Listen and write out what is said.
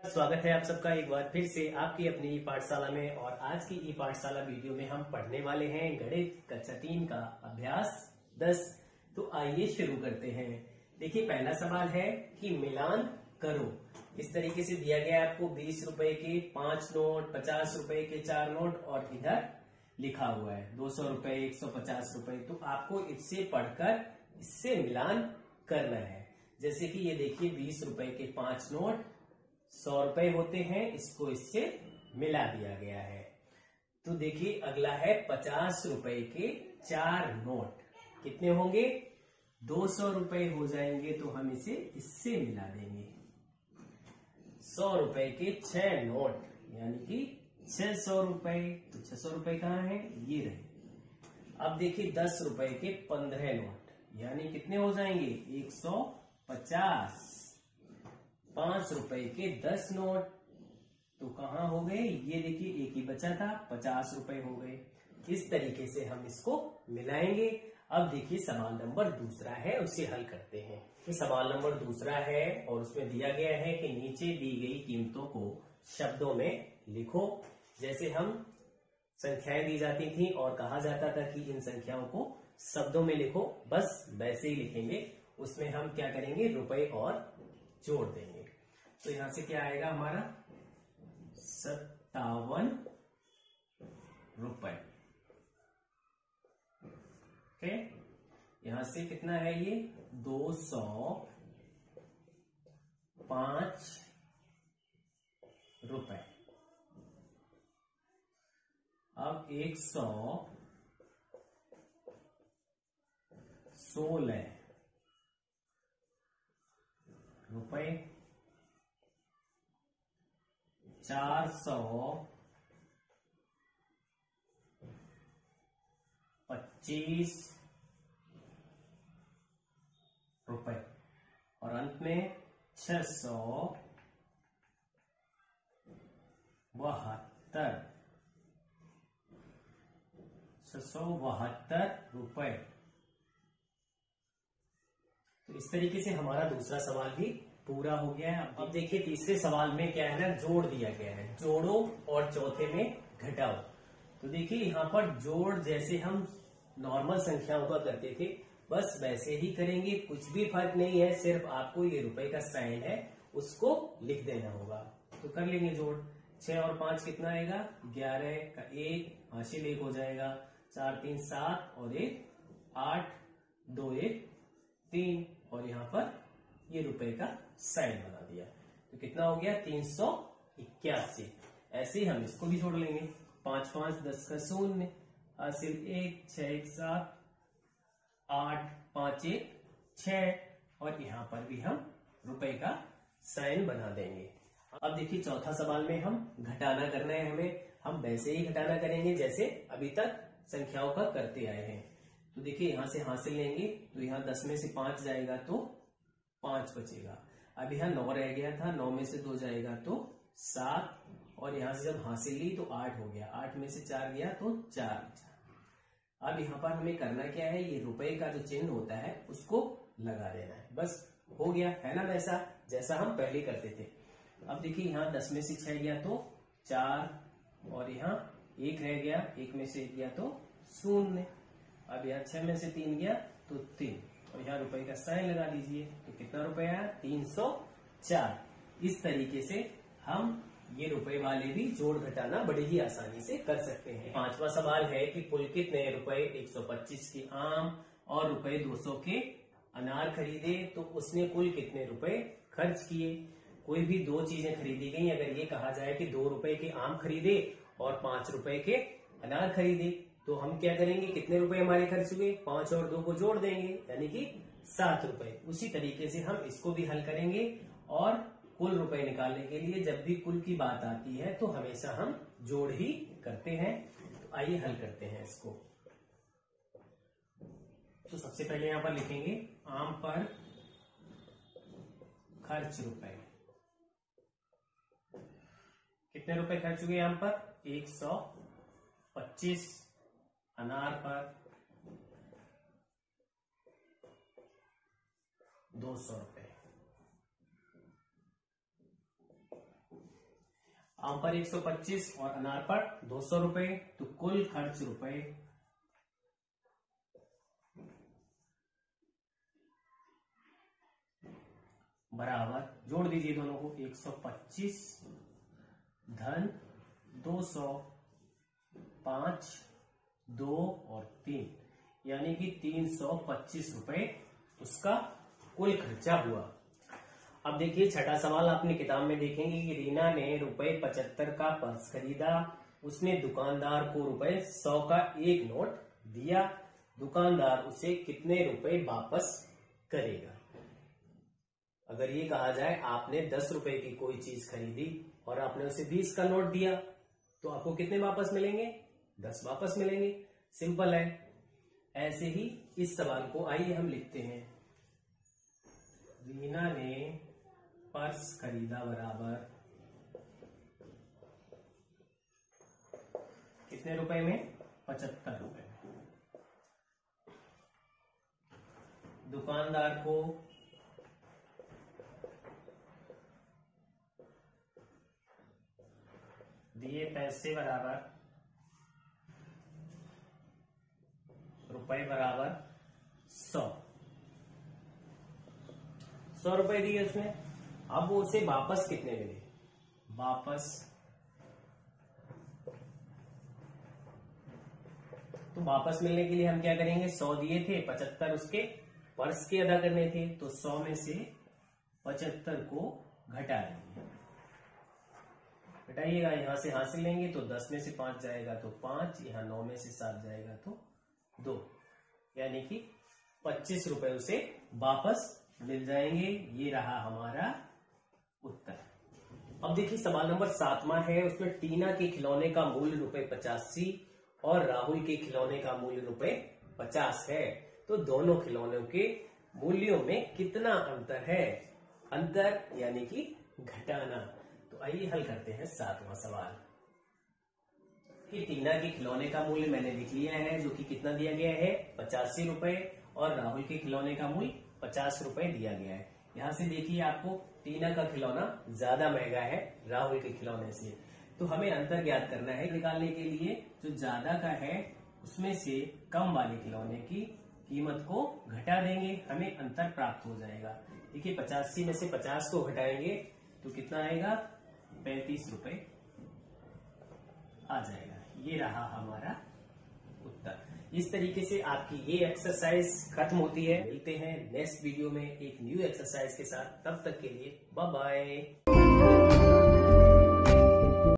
स्वागत है आप सबका एक बार फिर से आपकी अपनी ई पाठशाला में। और आज की ई पाठशाला वीडियो में हम पढ़ने वाले हैं गणित कक्षा 3 का अभ्यास 10। तो आइए शुरू करते हैं। देखिए पहला सवाल है कि मिलान करो। इस तरीके से दिया गया है आपको 20 रुपए के 5 नोट, 50 रुपए के 4 नोट और इधर लिखा हुआ है 200 रुपए, 150 रुपए। तो आपको इससे पढ़कर इससे मिलान करना है। जैसे कि ये देखिए 20 रुपए के 5 नोट 100 रुपए होते हैं, इसको इससे मिला दिया गया है। तो देखिए अगला है 50 रुपए के 4 नोट, कितने होंगे 200 रुपए हो जाएंगे, तो हम इसे इससे मिला देंगे। 100 रुपए के 6 नोट यानी कि 600 रुपए, तो 600 रुपए कहाँ है, ये रहे। अब देखिए 10 रुपए के 15 नोट यानी कितने हो जाएंगे 150। 5 रुपए के 10 नोट तो कहाँ हो गए, ये देखिए एक ही बचा था, 50 रुपए हो गए। इस तरीके से हम इसको मिलाएंगे। अब देखिए सवाल नंबर दूसरा है, उसे हल करते हैं। ये सवाल नंबर दूसरा है और उसमें दिया गया है कि नीचे दी गई कीमतों को शब्दों में लिखो। जैसे हम संख्याएं दी जाती थी और कहा जाता था कि इन संख्याओं को शब्दों में लिखो, बस वैसे ही लिखेंगे। उसमें हम क्या करेंगे, रुपए और जोड़ देंगे। तो यहां से क्या आएगा हमारा 57 रुपए। ओके, यहां से कितना है ये 205 रुपए। अब 116 रुपए। 425 रुपए और अंत में 672 रुपए। तो इस तरीके से हमारा दूसरा सवाल भी पूरा हो गया है। अब देखिए तीसरे सवाल में क्या है ना, जोड़ दिया गया है, जोड़ो और चौथे में घटाओ। तो देखिए यहाँ पर जोड़ जैसे हम नॉर्मल संख्याओं का करते थे बस वैसे ही करेंगे, कुछ भी फर्क नहीं है। सिर्फ आपको ये रुपए का साइन है उसको लिख देना होगा। तो कर लेंगे जोड़। 6 और 5 कितना आएगा 11 का 1 हासिल 1 हो जाएगा। 4 3 7 और 1 8, 2 1 3 और यहाँ पर ये रुपए का साइन बना दिया। तो कितना हो गया 381। ऐसे ही हम इसको भी जोड़ लेंगे। 5 5 10 का 0 हासिल 1 6 1 7 8 5 1 6 और यहाँ पर भी हम रुपए का साइन बना देंगे। अब देखिए चौथा सवाल में हम घटाना करना है हमें। हम वैसे ही घटाना करेंगे जैसे अभी तक संख्याओं का करते आए हैं। तो देखिए यहां से हासिल लेंगे तो यहाँ 10 में से 5 जाएगा तो 5 बचेगा। अब यहाँ 9 रह गया था, 9 में से 2 जाएगा तो 7 और यहाँ से जब हासिल ली तो 8 हो गया। 8 में से 4 गया तो 4 बचा। अब यहाँ पर हमें करना क्या है, ये रुपए का जो चिन्ह होता है उसको लगा देना है। बस हो गया है ना, वैसा जैसा हम पहले करते थे। अब देखिए यहाँ 10 में से 6 गया तो 4 और यहाँ 1 रह गया, 1 में से 1 गया तो 0। अब यहाँ 6 में से 3 गया तो 3 और यहाँ रुपए का साइन लगा दीजिए। तो कितना रुपए आया 304। इस तरीके से हम ये रुपए वाले भी जोड़ घटाना बड़े ही आसानी से कर सकते हैं। पांचवा सवाल है कि पुलकित ने रुपए 125 के आम और रुपए 200 के अनार खरीदे, तो उसने कुल कितने रुपए खर्च किए। कोई भी दो चीजें खरीदी गई, अगर ये कहा जाए कि 2 रुपए के आम खरीदे और 5 रुपए के अनार खरीदे, तो हम क्या करेंगे, कितने रुपए हमारे खर्च हुए, 5 और 2 को जोड़ देंगे यानी कि 7 रुपए। उसी तरीके से हम इसको भी हल करेंगे। और कुल रुपए निकालने के लिए जब भी कुल की बात आती है तो हमेशा हम जोड़ ही करते हैं। तो आइए हल करते हैं इसको। तो सबसे पहले यहां पर लिखेंगे आम पर खर्च रुपए। कितने रुपए खर्च हुए आम पर 125, अनार पर 200 रुपए। आम पर 125 और अनार पर 200 रुपए, तो कुल खर्च रुपए बराबर, जोड़ दीजिए दोनों को, 125 धन 200, 5, 2 और 3, यानी कि 325 रुपए उसका कुल खर्चा हुआ। अब देखिए छठा सवाल, आपने किताब में देखेंगे कि रीना ने रुपए 75 का पर्स खरीदा। उसने दुकानदार को रुपए 100 का एक नोट दिया। दुकानदार उसे कितने रुपए वापस करेगा? अगर ये कहा जाए आपने 10 रुपए की कोई चीज खरीदी और आपने उसे 20 का नोट दिया, तो आपको कितने वापस मिलेंगे? 10 वापस मिलेंगे। सिंपल है। ऐसे ही इस सवाल को आइए हम लिखते हैं। रीना ने पर्स खरीदा बराबर कितने रुपए में? 75 रुपए में। दुकानदार को दिए पैसे बराबर रुपए बराबर 100 रुपए दिए उसने। अब वो उसे वापस कितने मिले? वापस तो वापस मिलने के लिए हम क्या करेंगे? 100 दिए थे, 75 उसके पर्स के अदा करने थे, तो 100 में से 75 को घटा देंगे। घटाइएगा, यहां से हासिल लेंगे तो 10 में से 5 जाएगा तो 5, यहां 9 में से 7 जाएगा तो 2, यानी कि 25 रुपए उसे वापस मिल जाएंगे। ये रहा हमारा उत्तर। अब देखिए सवाल नंबर 7वां है। उसमें टीना के खिलौने का मूल्य रुपए 85 और राहुल के खिलौने का मूल्य रुपए 50 है। तो दोनों खिलौनों के मूल्यों में कितना अंतर है? अंतर यानी कि घटाना। तो आइए हल करते हैं 7वां सवाल। कि टीना के खिलौने का मूल्य मैंने लिख लिया है, जो कि कितना दिया गया है? 85 रुपए, और राहुल के खिलौने का मूल्य 50 रुपए दिया गया है। यहां से देखिए आपको टीना का खिलौना ज्यादा महंगा है राहुल के खिलौने से, तो हमें अंतर ज्ञात करना है। निकालने के लिए जो ज्यादा का है उसमें से कम वाले खिलौने की कीमत को घटा देंगे, हमें अंतर प्राप्त हो जाएगा। देखिए 85 में से 50 को घटाएंगे तो कितना आएगा? 35 रुपए आ जाएगा। ये रहा हमारा उत्तर। इस तरीके से आपकी ये एक्सरसाइज खत्म होती है। मिलते हैं नेक्स्ट वीडियो में एक न्यू एक्सरसाइज के साथ। तब तक के लिए बाय बाय।